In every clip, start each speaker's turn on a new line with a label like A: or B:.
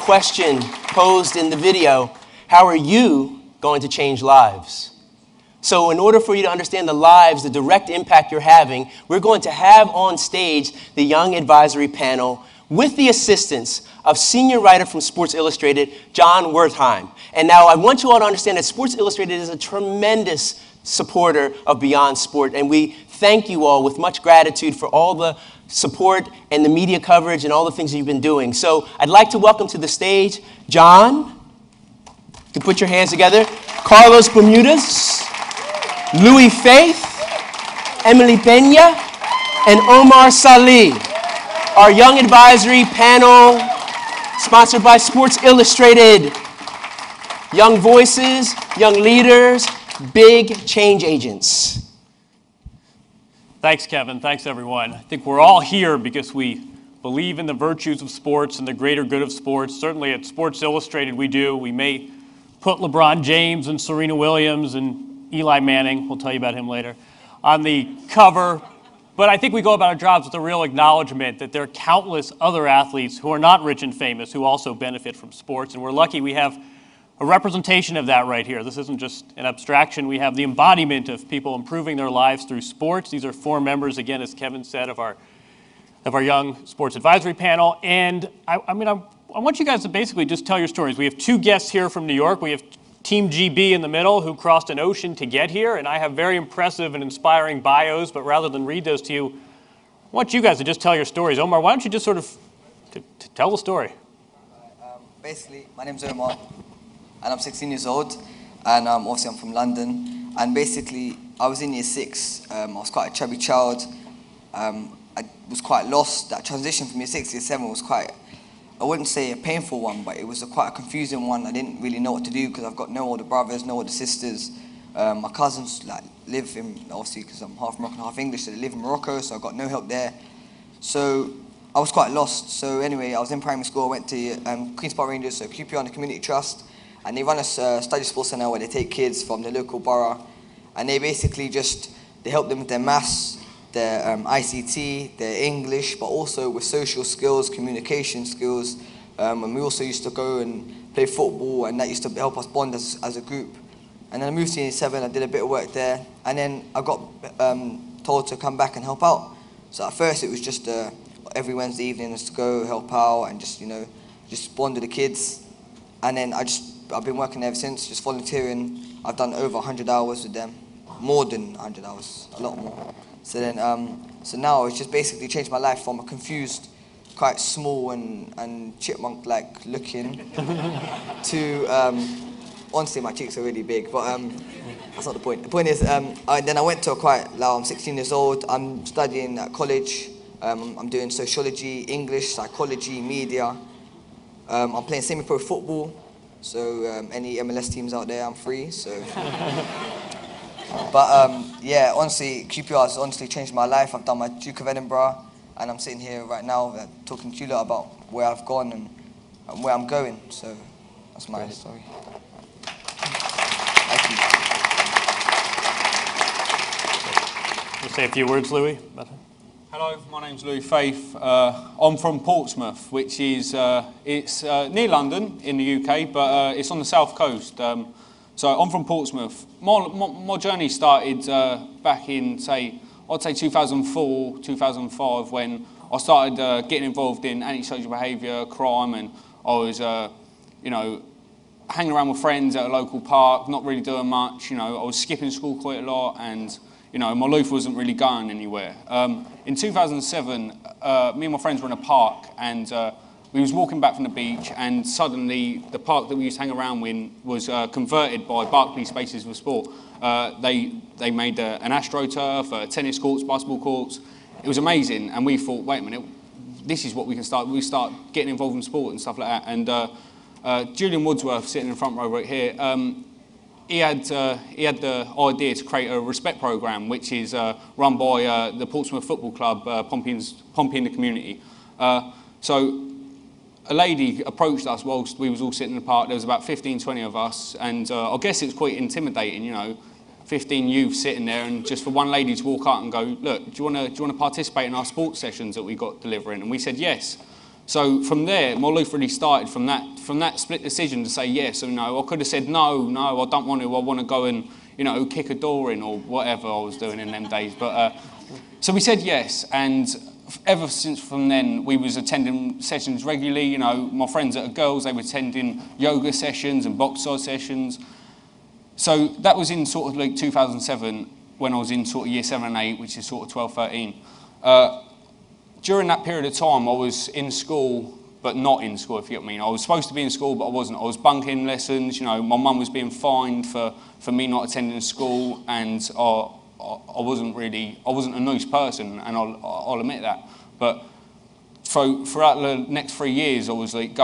A: question posed in the video, how are you going to change lives? So in order for you to understand the lives, the direct impact you're having, we're going to have on stage the Young Advisory Panel with the assistance of senior writer from Sports Illustrated, Jon Wertheim. And now I want you all to understand that Sports Illustrated is a tremendous supporter of Beyond Sport, and we thank you all with much gratitude for all the support and the media coverage and all the things that you've been doing. So I'd like to welcome to the stage Jon. You can put your hands together. Carlos Bermudas, Louis Faith, Emily Pena, and Omar Salih. Our Young Advisory Panel, sponsored by Sports Illustrated. Young voices, young leaders, big change agents.
B: Thanks, Kevin. Thanks, everyone. I think we're all here because we believe in the virtues of sports and the greater good of sports. Certainly at Sports Illustrated we do. We may put LeBron James and Serena Williams and Eli Manning, we'll tell you about him later, on the cover. But I think we go about our jobs with a real acknowledgement that there are countless other athletes who are not rich and famous who also benefit from sports. And we're lucky we have a representation of that right here. This isn't just an abstraction. We have the embodiment of people improving their lives through sports. These are 4 members, again, as Kevin said, of our Young Sports Advisory Panel. And I want you guys to basically just tell your stories. We have 2 guests here from New York. We have Team GB in the middle, who crossed an ocean to get here, and I have very impressive and inspiring bios, but rather than read those to you, I want you guys to just tell your stories. Omar, why don't you just sort of tell the story?
C: Basically, my name's Omar, and I'm 16 years old, and obviously I'm from London, and basically I was in year 6. I was quite a chubby child. I was quite lost. That transition from year 6 to year 7 was quite, I wouldn't say a painful one, but it was quite a confusing one. I didn't really know what to do because I've got no older brothers, no older sisters. My cousins live in, obviously because I'm half Moroccan, half English, so they live in Morocco, so I got no help there. So I was quite lost. So anyway, I was in primary school. I went to Queen's Park Rangers, so QPR and the Community Trust, and they run a study sports centre where they take kids from the local borough, and they basically they help them with their maths, their ICT, their English, but also with social skills, communication skills. And we also used to go and play football, and that used to help us bond as a group. And then I moved to year 7, I did a bit of work there, and then I got told to come back and help out. So at first it was just every Wednesday evening to go help out and just bond with the kids. And then I've been working there ever since, just volunteering. I've done over 100 hours with them, more than 100 hours, a lot more. So then, so now it's just basically changed my life from a confused, quite small and chipmunk-like looking to, honestly, my cheeks are really big, but that's not the point. The point is, then I went to I'm 16 years old. I'm studying at college. I'm doing sociology, English, psychology, media. I'm playing semi-pro football. So any MLS teams out there, I'm free. So. But yeah, honestly, QPR has honestly changed my life. I've done my Duke of Edinburgh, and I'm sitting here right now talking to you lot about where I've gone and where I'm going. So that's my story. Thank you.
B: You'll say a few words, Louis?
D: Hello, my name's Louis Faith. I'm from Portsmouth, which is it's near London in the UK, but it's on the south coast. So I'm from Portsmouth. My journey started back in, I'd say 2004, 2005, when I started getting involved in antisocial behaviour, crime, and I was, hanging around with friends at a local park, not really doing much. I was skipping school quite a lot, and my life wasn't really going anywhere. In 2007, me and my friends were in a park, and we was walking back from the beach, and suddenly the park that we used to hang around in was converted by Barclays Spaces for Sport. They made an AstroTurf, tennis courts, basketball courts. It was amazing, and we thought, wait a minute, this is what we can start. We start getting involved in sport and stuff like that. And Julian Woodsworth, sitting in the front row right here, he had the idea to create a respect program, which is run by the Portsmouth Football Club, Pompey in the Community. So a lady approached us whilst we was all sitting in the park. There was about 15, 20 of us, and I guess it's quite intimidating, 15 youth sitting there, and just for one lady to walk out and go, look, do you want to participate in our sports sessions that we got delivering? And we said yes. So from there, my life really started from that split decision to say yes or no. I could have said no, I don't want to. I want to go and, you know, kick a door in or whatever I was doing in them days. But so we said yes, and ever since from then, we was attending sessions regularly. You know, my friends that are girls, they were attending yoga sessions and box size sessions. So that was in sort of like 2007 when I was in sort of year 7 and 8, which is sort of 12, 13. During that period of time, I was in school, but not in school, if you get what I mean. I was supposed to be in school, but I wasn't. I was bunking lessons. You know, my mum was being fined for me not attending school, and I wasn't a nice person, and I'll admit that. But throughout the next 3 years, I was like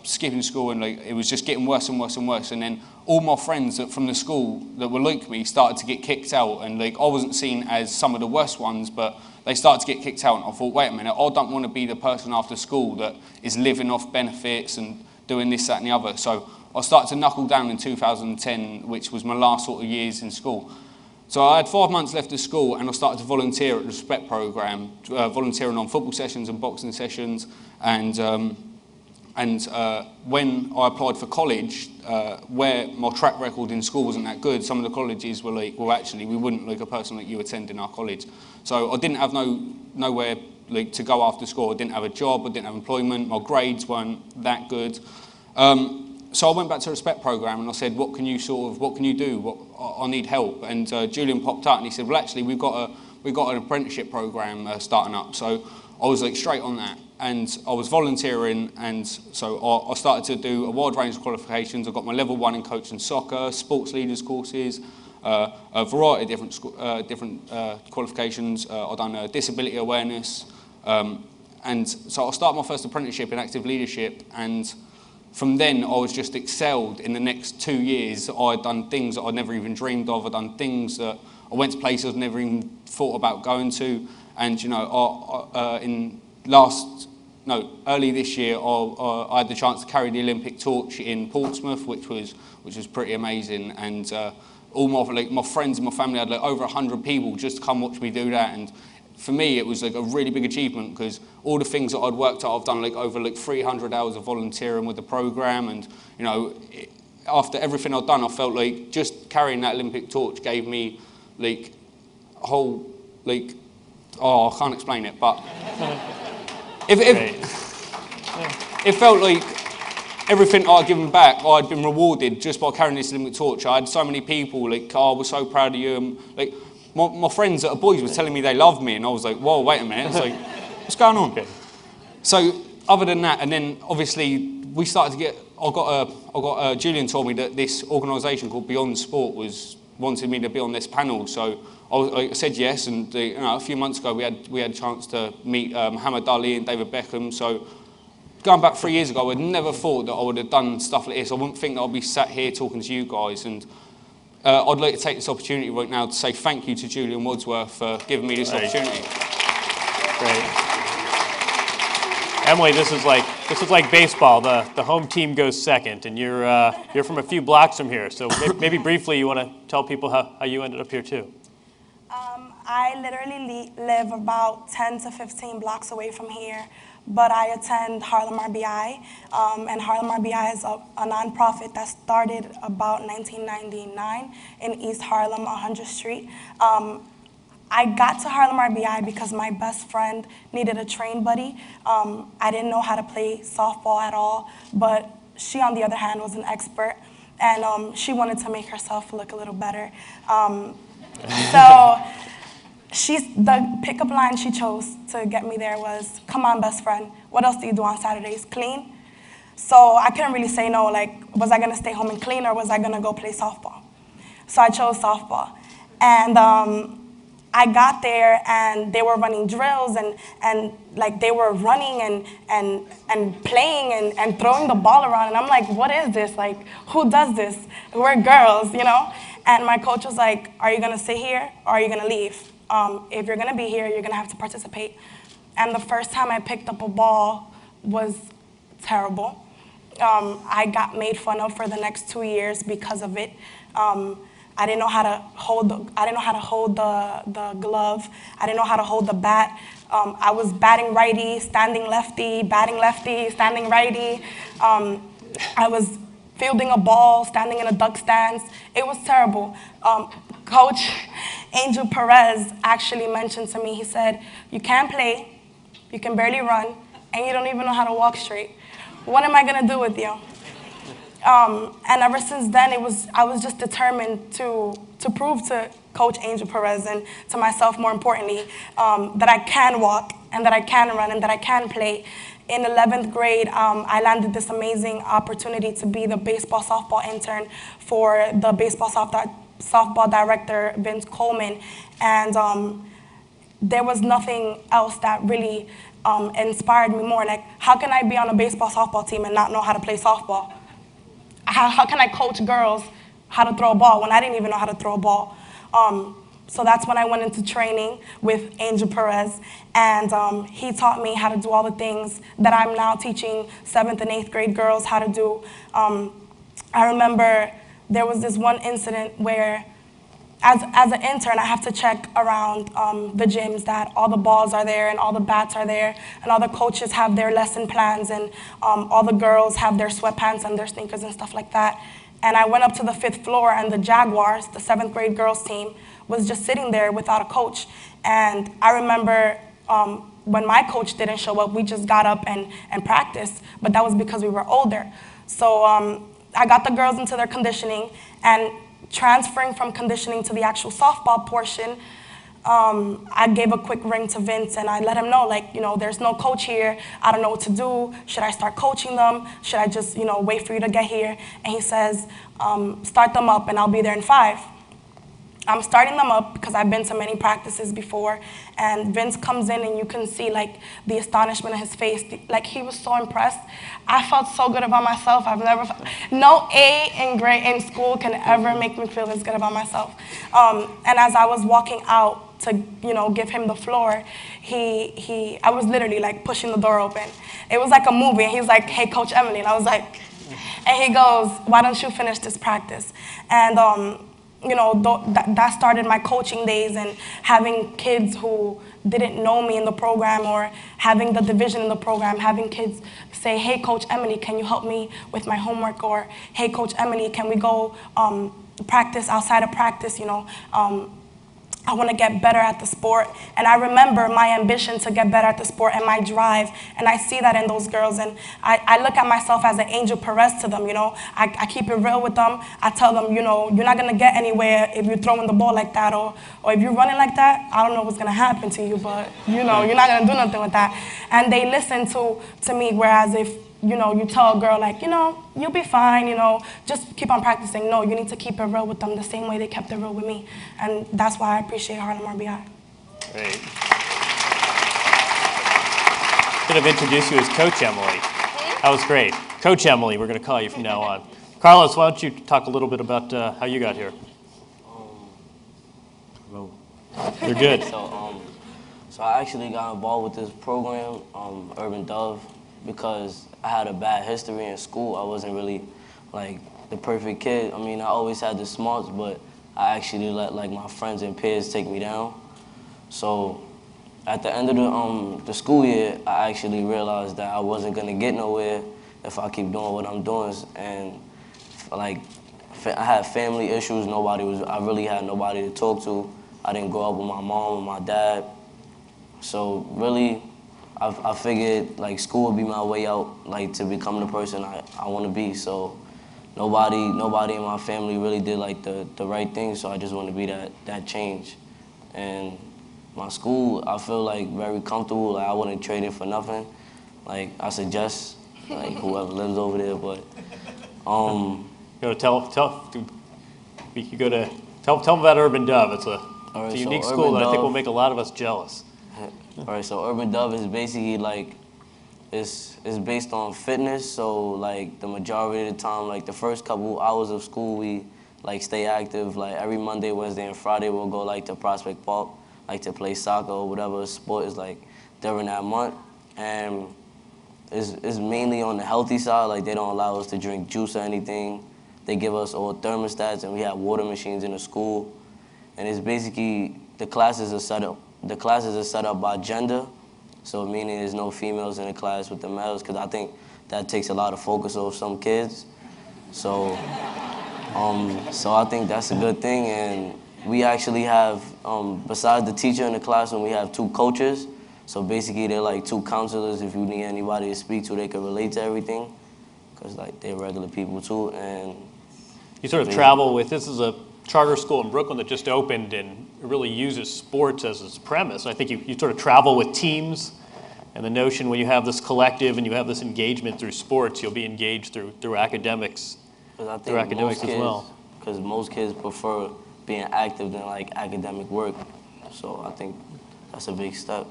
D: skipping school, and like it was just getting worse and worse and worse. And then all my friends from the school that were like me started to get kicked out, and like I wasn't seen as some of the worst ones, but they started to get kicked out, and I thought, wait a minute, I don't want to be the person after school that is living off benefits and doing this, that, and the other. So I started to knuckle down in 2010, which was my last sort of years in school. So I had 5 months left of school, and I started to volunteer at the Respect programme, volunteering on football sessions and boxing sessions. And when I applied for college, where my track record in school wasn't that good, some of the colleges were like, well, actually, we wouldn't like a person like you attending our college. So I didn't have nowhere like to go after school. I didn't have a job. I didn't have employment. My grades weren't that good. So I went back to the Respect programme, and I said, what can you do? I need help. And Julian popped out, and he said, well, actually, we've got an apprenticeship programme starting up. So I was like straight on that, and I was volunteering, and so I started to do a wide range of qualifications. I got my level 1 in coaching soccer, sports leaders courses, a variety of different qualifications. I've done disability awareness, and so I started my first apprenticeship in active leadership, and from then, I was just excelled. In the next 2 years, I'd done things that I'd never even dreamed of. I'd done things that I went to places I'd never even thought about going to. And, you know, early this year, I had the chance to carry the Olympic torch in Portsmouth, which was pretty amazing. And all my friends and my family had like over 100 people just come watch me do that. And for me, it was like a really big achievement, because all the things that I'd worked out, I've done like over like 300 hours of volunteering with the programme, and you know, after everything I'd done, I felt like just carrying that Olympic torch gave me like a whole like, I can't explain it, but it felt like everything I'd given back, I'd been rewarded just by carrying this Olympic torch. I had so many people like, we're so proud of you, and like. My friends that are boys were telling me they loved me, and I was like, whoa, wait a minute. It's like, what's going on? Okay. So other than that, and then obviously we started to get, Julian told me that this organisation called Beyond Sport wanted me to be on this panel. So I said yes, and you know, a few months ago we had a chance to meet Muhammad Ali and David Beckham. So going back 3 years ago, I'd never thought that I would have done stuff like this. I wouldn't think that I'd be sat here talking to you guys, and I'd like to take this opportunity right now to say thank you to Julian Wadsworth for giving me this opportunity.
B: Great. Emily, this is like baseball. The home team goes second, and you're from a few blocks from here. So maybe briefly, you want to tell people how you ended up here too.
E: I literally live about 10 to 15 blocks away from here, but I attend Harlem RBI, and Harlem RBI is a nonprofit that started about 1999 in East Harlem, 100th Street. I got to Harlem RBI because my best friend needed a train buddy. I didn't know how to play softball at all, but she, on the other hand, was an expert, and she wanted to make herself look a little better. So the pickup line she chose to get me there was, "Come on, best friend, what else do you do on Saturdays? Clean?" So I couldn't really say no. Like, was I gonna stay home and clean, or was I gonna go play softball? So I chose softball. And I got there, and they were running drills, and like they were running and playing and throwing the ball around, and I'm like, what is this? Like, who does this? We're girls, you know? And my coach was like, are you gonna sit here, or are you gonna leave? If you're gonna be here, you're gonna have to participate. And the first time I picked up a ball was terrible. I got made fun of for the next 2 years because of it. I didn't know how to hold the glove. I didn't know how to hold the bat. I was batting righty, standing lefty, batting lefty, standing righty. I was fielding a ball, standing in a duck stance. It was terrible. Coach Angel Perez actually mentioned to me, he said, you can't play, you can barely run, and you don't even know how to walk straight. What am I gonna do with you? And ever since then, I was just determined to prove to Coach Angel Perez and to myself, more importantly, that I can walk and that I can run and that I can play. In 11th grade, I landed this amazing opportunity to be the baseball softball intern for the baseball softball director, Vince Coleman. And there was nothing else that really inspired me more. Like, how can I be on a baseball softball team and not know how to play softball? How can I coach girls how to throw a ball when I didn't even know how to throw a ball? So that's when I went into training with Angel Perez, and he taught me how to do all the things that I'm now teaching 7th and 8th grade girls how to do. I remember there was this one incident where as an intern, I have to check around the gyms that all the balls are there and all the bats are there and all the coaches have their lesson plans and all the girls have their sweatpants and their sneakers and stuff like that. And I went up to the 5th floor and the Jaguars, the 7th grade girls team, was just sitting there without a coach. And I remember when my coach didn't show up, we just got up and practiced, but that was because we were older. So I got the girls into their conditioning, and transferring from conditioning to the actual softball portion, I gave a quick ring to Vince and I let him know, like, there's no coach here. I don't know what to do. Should I start coaching them? Should I just, wait for you to get here? And he says, start them up and I'll be there in 5. I'm starting them up because I've been to many practices before, and Vince comes in and you can see like the astonishment on his face. Like, he was so impressed. I felt so good about myself. No A in school can ever make me feel as good about myself. And as I was walking out to give him the floor, I was literally like pushing the door open. It was like a movie, and he's like, hey, Coach Emily, and I was like, and he goes, why don't you finish this practice? And that started my coaching days, and having kids who didn't know me in the program, or having the division in the program, having kids say, hey, Coach Emily, can you help me with my homework? Or, hey, Coach Emily, can we go practice outside of practice? I want to get better at the sport. And I remember my ambition to get better at the sport and my drive. And I see that in those girls. And I look at myself as an Angel Perez to them, I keep it real with them. I tell them, you're not going to get anywhere if you're throwing the ball like that. Or if you're running like that, I don't know what's going to happen to you. But, you're not going to do nothing with that. And they listen to me, whereas if, you tell a girl, like, you'll be fine, just keep on practicing. No, you need to keep it real with them the same way they kept it real with me. And that's why I appreciate Harlem RBI.
B: Great. Could have introduced you as Coach Emily. That was great. Coach Emily, we're going to call you from now on. Carlos, why don't you talk a little bit about how you got here?
F: Hello.
B: You're good.
F: So I actually got involved with this program, Urban Dove, because I had a bad history in school. I wasn't really like the perfect kid. I mean, I always had the smarts, but I actually let like my friends and peers take me down. So at the end of the school year, I actually realized that I wasn't gonna get nowhere if I keep doing what I'm doing. And like, I had family issues. I really had nobody to talk to. I didn't grow up with my mom and my dad. So really, I figured like school would be my way out, like to become the person I want to be. So nobody in my family really did like the right thing. So I just want to be that change. And my school, I feel like very comfortable. Like I wouldn't trade it for nothing. Like I suggest like whoever lives over there, but
B: tell them about Urban Dove. It's a
F: Alright,
B: unique
F: so
B: school that I think
F: Dove-
B: will make a lot of us jealous.
F: All right, so Urban Dove is basically like, it's based on fitness. So like the majority of the time, like the first couple hours of school, we like stay active. Like every Monday, Wednesday, and Friday, we'll go like to Prospect Park, like to play soccer or whatever sport is like during that month. And it's mainly on the healthy side. Like they don't allow us to drink juice or anything. They give us all thermostats, and we have water machines in the school. And it's basically, the classes are set up by gender, so meaning there's no females in the class with the males, because I think that takes a lot of focus off some kids. So I think that's a good thing. And we actually have, besides the teacher in the classroom, we have 2 coaches. So basically, they're like 2 counselors. If you need anybody to speak to, they can relate to everything, because like they're regular people too. And
B: you sort of travel with, this is a charter school in Brooklyn that just opened, and it really uses sports as its premise. I think you sort of travel with teams, and the notion when you have this collective and you have this engagement through sports, you'll be engaged through academics, through academics as well.
F: Because most kids prefer being active than like academic work. So I think that's a big step.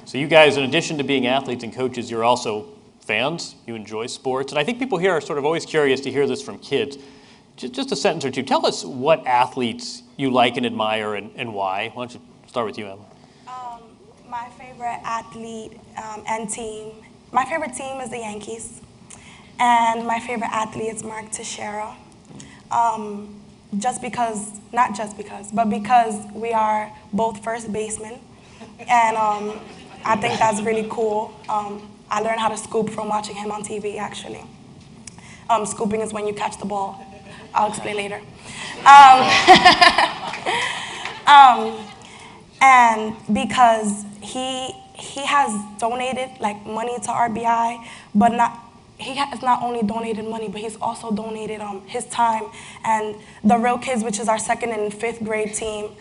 B: So you guys, in addition to being athletes and coaches, you're also fans. You enjoy sports. And I think people here are sort of always curious to hear this from kids. Just a sentence or two. Tell us what athletes you like and admire and why. Why don't you start with you, Emma?
E: My favorite athlete and team. My favorite team is the Yankees. And my favorite athlete is Mark Teixeira. But because we are both first basemen. And I think that's really cool. I learned how to scoop from watching him on TV, actually. Scooping is when you catch the ball. I'll explain later. And because he has donated like money to RBI, but he has not only donated money, but he's also donated his time. And the Real Kids, which is our 2nd and 5th grade team,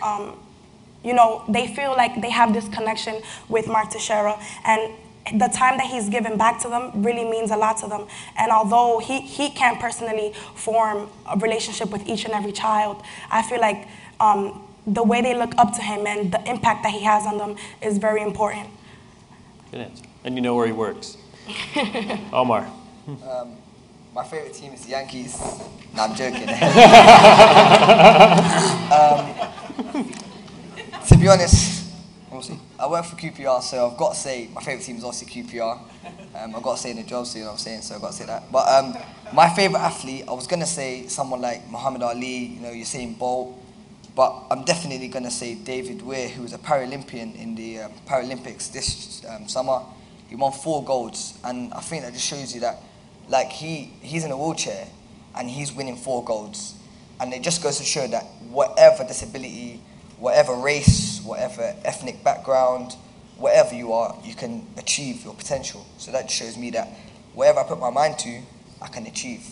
E: you know, they feel like they have this connection with Mark Teixeira, and the time that he's given back to them really means a lot to them. And although he can't personally form a relationship with each and every child, I feel like the way they look up to him and the impact that he has on them is very important.
B: Good answer. And you know where he works. Omar.
C: My favorite team is the Yankees. No, I'm joking. To be honest, I work for QPR, so I've got to say my favourite team is obviously QPR. I've got to say in the job, so you know what I'm saying, so I've got to say that. But my favourite athlete, I was going to say someone like Muhammad Ali, you know, Usain Bolt, but I'm definitely going to say David Weir, who was a Paralympian in the Paralympics this summer. He won 4 golds, and I think that just shows you that, like, he's in a wheelchair, and he's winning 4 golds. And it just goes to show that whatever disability, whatever race, whatever ethnic background, whatever you are, you can achieve your potential. So that shows me that whatever I put my mind to, I can achieve.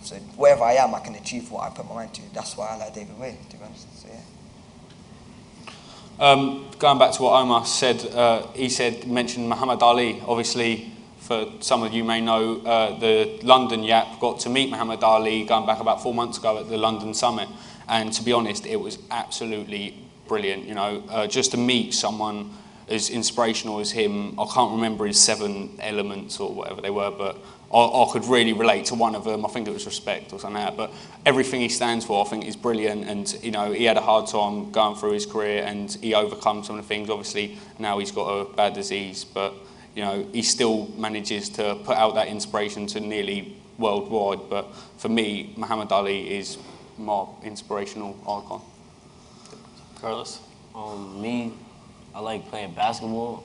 C: So wherever I am, I can achieve what I put my mind to. That's why I like David Weir, to be honest. So yeah.
D: Going back to what Omar said, mentioned Muhammad Ali. Obviously, for some of you may know, the London Yap got to meet Muhammad Ali going back about 4 months ago at the London Summit. And to be honest, it was absolutely brilliant. You know, just to meet someone as inspirational as him. I can't remember his 7 elements or whatever they were, but I could really relate to one of them. I think it was respect or something like that. But everything he stands for, I think, is brilliant. And, you know, he had a hard time going through his career, and he overcome some of the things. Obviously, now he's got a bad disease, but, you know, he still manages to put out that inspiration to nearly worldwide. But for me, Muhammad Ali is my inspirational icon.
F: Carlos? Me, I like playing basketball.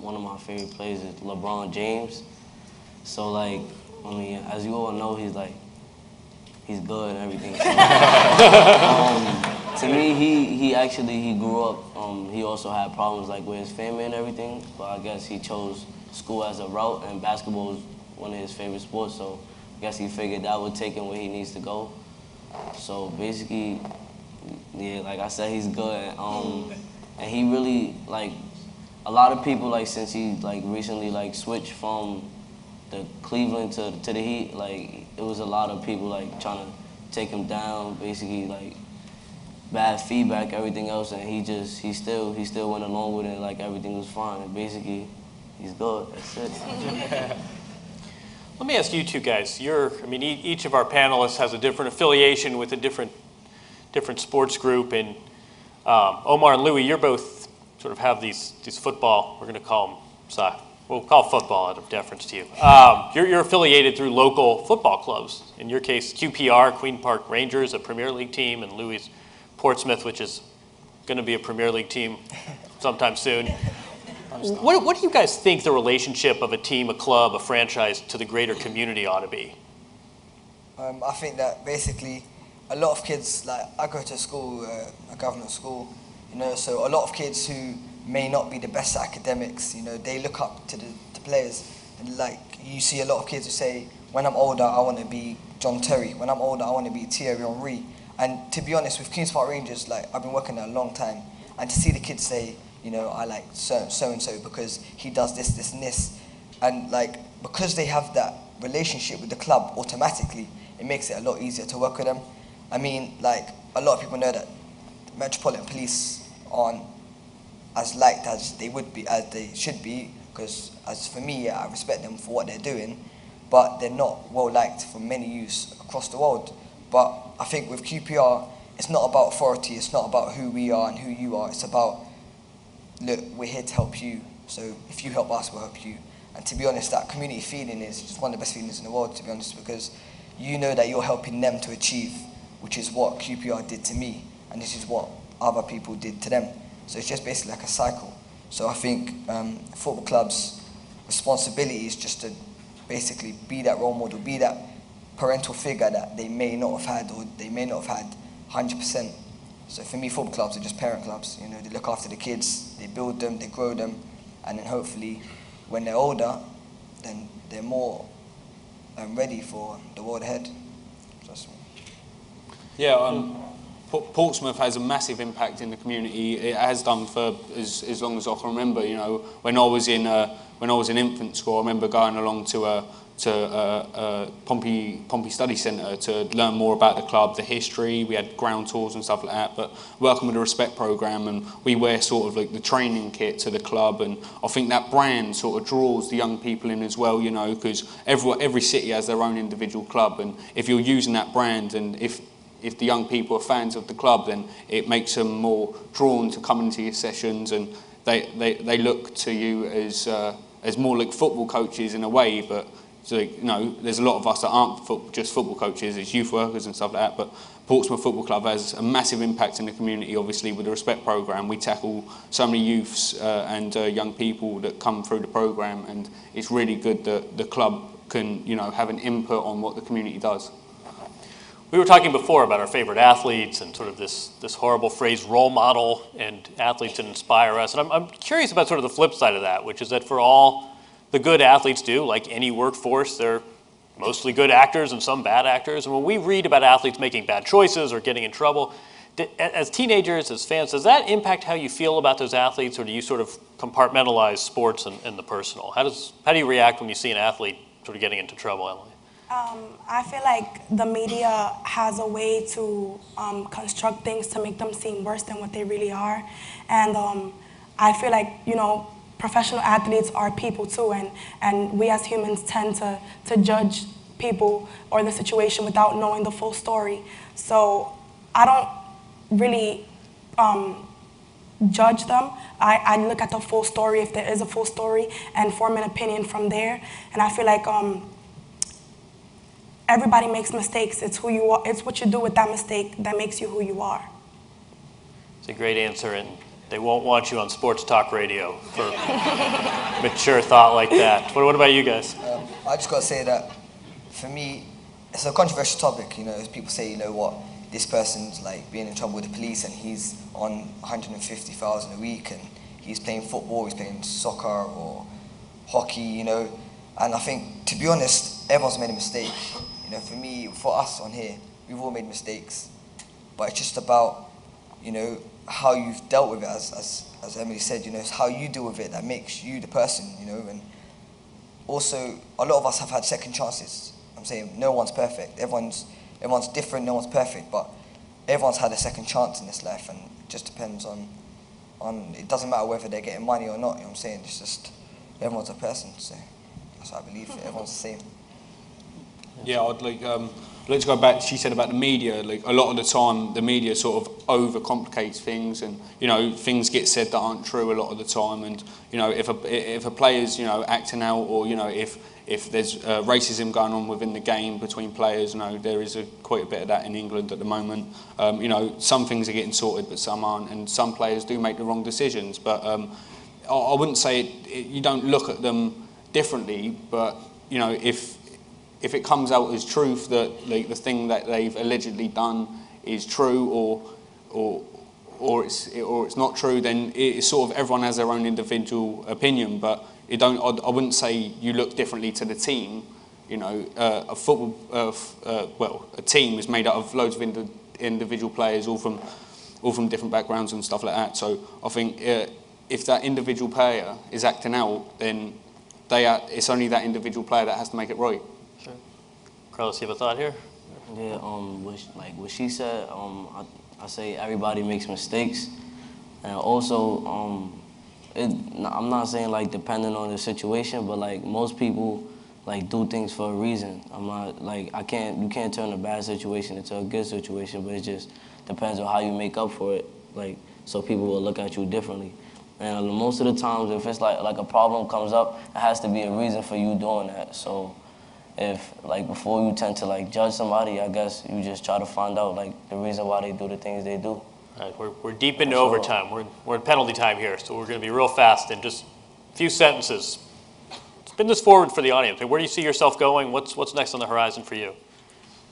F: One of my favorite players is LeBron James. So, like, I mean, as you all know, he's good and everything. So, to me, he grew up, he also had problems, like, with his family and everything, but I guess he chose school as a route, and basketball is one of his favorite sports, so I guess he figured that would take him where he needs to go. So, basically, yeah, like I said, he's good, and he really, like, a lot of people, like, since he, like, recently, like, switched from the Cleveland to the Heat, like, it was a lot of people, like, trying to take him down, basically, like, bad feedback, everything else, and he still went along with it, like, everything was fine, and basically, he's good, that's it.
B: Let me ask you two guys, each of our panelists has a different affiliation with a different sports group, and Omar and Louis, you're both sort of have these football, we're gonna call them we'll call football out of deference to you. You're affiliated through local football clubs. In your case, QPR, Queen Park Rangers, a Premier League team, and Louis Portsmouth, which is going to be a Premier League team sometime soon. What do you guys think the relationship of a team, a club, a franchise to the greater community ought to be?
C: I think that basically a lot of kids, like I go to school, a government school, so a lot of kids who may not be the best at academics, they look up to the players. And like you see a lot of kids who say, when I'm older, I want to be John Terry. When I'm older, I want to be Thierry Henry. And to be honest, with Queen's Park Rangers, like I've been working there a long time, and to see the kids say, I like so-and-so because he does this, this, and this. And like, because they have that relationship with the club automatically, it makes it a lot easier to work with them. I mean, like, a lot of people know that Metropolitan Police aren't as liked as they would be, as they should be, because as for me, I respect them for what they're doing, but they're not well liked for many youths across the world. But I think with QPR, it's not about authority, it's not about who we are and who you are, it's about, look, we're here to help you, so if you help us, we'll help you. And to be honest, that community feeling is just one of the best feelings in the world, to be honest, because you know that you're helping them to achieve, which is what QPR did to me, and this is what other people did to them. So it's just basically like a cycle. So I think football clubs' responsibility is just to basically be that role model, be that parental figure that they may not have had, or they may not have had 100%. So for me, football clubs are just parent clubs. They look after the kids, they build them, they grow them, and then hopefully when they're older, then they're more ready for the world ahead.
D: Yeah, Portsmouth has a massive impact in the community. It has done for as long as I can remember. When I was in infant school, I remember going along to Pompey Study Centre to learn more about the club, the history. We had ground tours and stuff like that. But working with the Respect programme, and we wear sort of like the training kit to the club, and I think that brand sort of draws the young people in as well. Because every city has their own individual club, and if you're using that brand, and if the young people are fans of the club, then it makes them more drawn to come into your sessions, and they look to you as more like football coaches in a way. But so, there's a lot of us that aren't just football coaches, it's youth workers and stuff like that. But Portsmouth Football Club has a massive impact in the community. Obviously, with the Respect programme, we tackle so many youths and young people that come through the programme, and it's really good that the club can have an input on what the community does.
B: We were talking before about our favorite athletes and sort of this horrible phrase, role model, and athletes that inspire us. And I'm curious about sort of the flip side of that, which is that for all the good athletes do, like any workforce, they're mostly good actors and some bad actors. And when we read about athletes making bad choices or getting in trouble, as teenagers, as fans, does that impact how you feel about those athletes, or do you sort of compartmentalize sports and the personal? How do you react when you see an athlete sort of getting into trouble, Emily?
E: I feel like the media has a way to construct things to make them seem worse than what they really are. And I feel like, professional athletes are people too, and we as humans tend to judge people or the situation without knowing the full story. So I don't really judge them. I look at the full story, if there is a full story, and form an opinion from there. And I feel like everybody makes mistakes. It's who you are. It's what you do with that mistake that makes you who you are.
B: It's a great answer, and they won't want you on sports talk radio for mature thought like that. What about you guys?
C: I just got to say that for me, it's a controversial topic. People say, this person's like being in trouble with the police, and he's on 150,000 a week, and he's playing football, he's playing soccer or hockey, And I think, to be honest, everyone's made a mistake. For me, for us on here, we've all made mistakes. But it's just about, how you've dealt with it, as Emily said, it's how you deal with it that makes you the person, And also, a lot of us have had second chances. I'm saying no one's perfect. Everyone's different, no one's perfect, but everyone's had a second chance in this life, and it just depends on it doesn't matter whether they're getting money or not, I'm saying? It's just, everyone's a person, so that's what I believe. Everyone's the same.
D: Yeah, I'd let's go back. She said about the media. Like a lot of the time, the media sort of overcomplicates things, and things get said that aren't true a lot of the time. And if a player's acting out, or if there's racism going on within the game between players, there is quite a bit of that in England at the moment. Some things are getting sorted, but some aren't, and some players do make the wrong decisions. But I wouldn't say you don't look at them differently, but if it comes out as truth that the thing that they've allegedly done is true, or it's not true, then it's sort of everyone has their own individual opinion. But I wouldn't say you look differently to the team. A football, a team is made up of loads of individual players, all from different backgrounds and stuff like that. So I think if that individual player is acting out, then it's only that individual player that has to make it right.
G: Sure. Carlos, you have a thought here?
F: Yeah, what she said, I say everybody makes mistakes. And also, I'm not saying like depending on the situation, but like most people like do things for a reason. I'm not like, you can't turn a bad situation into a good situation, but it just depends on how you make up for it. Like, so people will look at you differently. And most of the times, if it's like a problem comes up, it has to be a reason for you doing that. So if like before you tend to like judge somebody, I guess you just try to find out like the reason why they do the things they do.
G: All right, we're deep into overtime. We're in penalty time here, so we're going to be real fast in just a few sentences. Spin this forward for the audience. Where do you see yourself going? What's next on the horizon for you?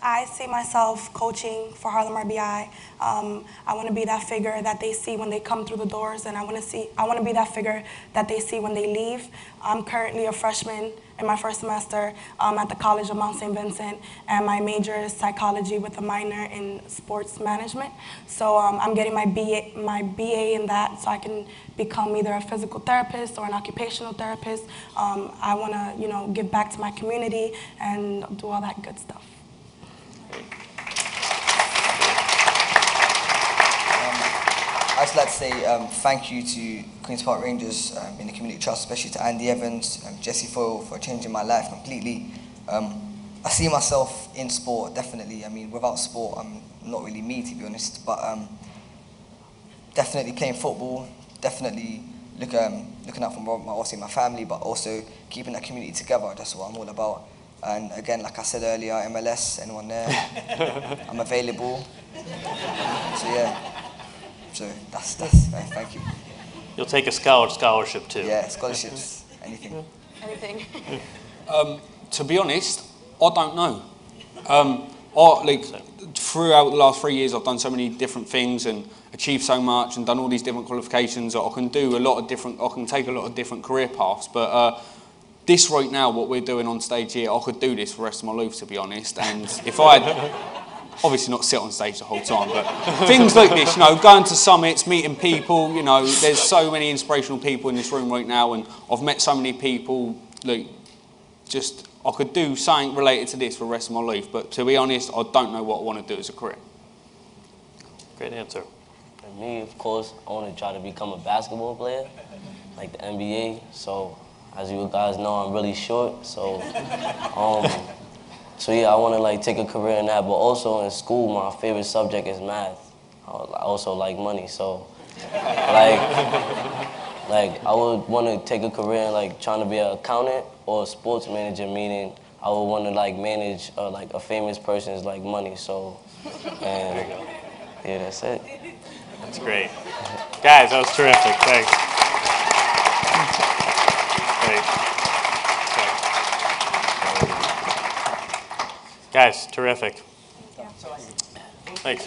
E: I see myself coaching for Harlem RBI. I want to be that figure that they see when they come through the doors, and I want to be that figure that they see when they leave. I'm currently a freshman in my first semester at the College of Mount St. Vincent, and my major is psychology with a minor in sports management. So I'm getting my BA in that, so I can become either a physical therapist or an occupational therapist. I want to, give back to my community and do all that good stuff.
C: I'd just like to say thank you to Queen's Park Rangers in the Community Trust, especially to Andy Evans and Jesse Foyle for changing my life completely. I see myself in sport, definitely. I mean, without sport, I'm not really me, to be honest. But definitely playing football, definitely looking out for my family, but also keeping that community together. That's what I'm all about. And again, like I said earlier, MLS, anyone there, I'm available. So yeah, so that's thank you.
G: You'll take a scholarship too.
C: Yeah, scholarships, anything.
E: Anything.
D: To be honest, I don't know. Throughout the last 3 years, I've done so many different things and achieved so much and done all these different qualifications that I can do I can take a lot of different career paths, but this right now, what we're doing on stage here, I could do this for the rest of my life, to be honest. And if I had, obviously not sit on stage the whole time, but things like this, going to summits, meeting people, there's so many inspirational people in this room right now, and I've met so many people, I could do something related to this for the rest of my life. But to be honest, I don't know what I want to do as a career.
G: Great answer.
F: And me, of course, I want to try to become a basketball player, like the NBA. So, as you guys know, I'm really short, so yeah, I want to take a career in that. But also in school, my favorite subject is math. I also like money, so I would want to take a career in trying to be an accountant or a sports manager, meaning I would want to manage a famous person's money. So, and yeah, that's it.
G: That's great, guys. That was terrific. Thanks. Guys, terrific. Thanks.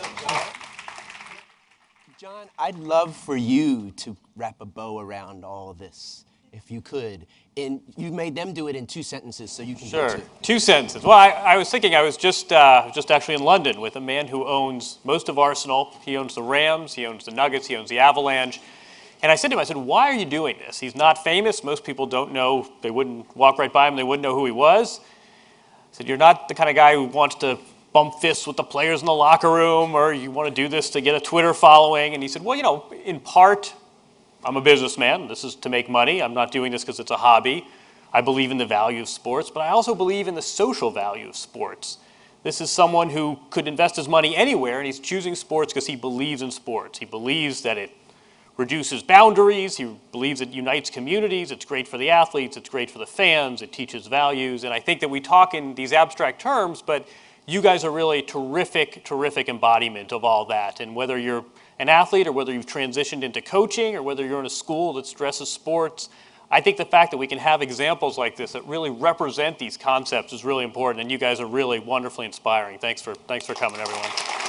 A: Jon, I'd love for you to wrap a bow around all this, if you could. And you made them do it in 2 sentences, so you can
G: Sure,
A: go too.
G: 2 sentences. Well, I was thinking, I was just actually in London with a man who owns most of Arsenal. He owns the Rams, he owns the Nuggets, he owns the Avalanche. And I said to him, why are you doing this? He's not famous. Most people don't know. They wouldn't walk right by him. They wouldn't know who he was. I said, you're not the kind of guy who wants to bump fists with the players in the locker room, or you want to do this to get a Twitter following. And he said, well, in part, I'm a businessman. This is to make money. I'm not doing this because it's a hobby. I believe in the value of sports, but I also believe in the social value of sports. This is someone who could invest his money anywhere, and he's choosing sports because he believes in sports. He believes that it reduces boundaries. He believes it unites communities. It's great for the athletes. It's great for the fans. It teaches values. And I think that we talk in these abstract terms, but you guys are really terrific, terrific embodiment of all that. And whether you're an athlete or whether you've transitioned into coaching or whether you're in a school that stresses sports, I think the fact that we can have examples like this that really represent these concepts is really important, and you guys are really wonderfully inspiring. Thanks for coming, everyone.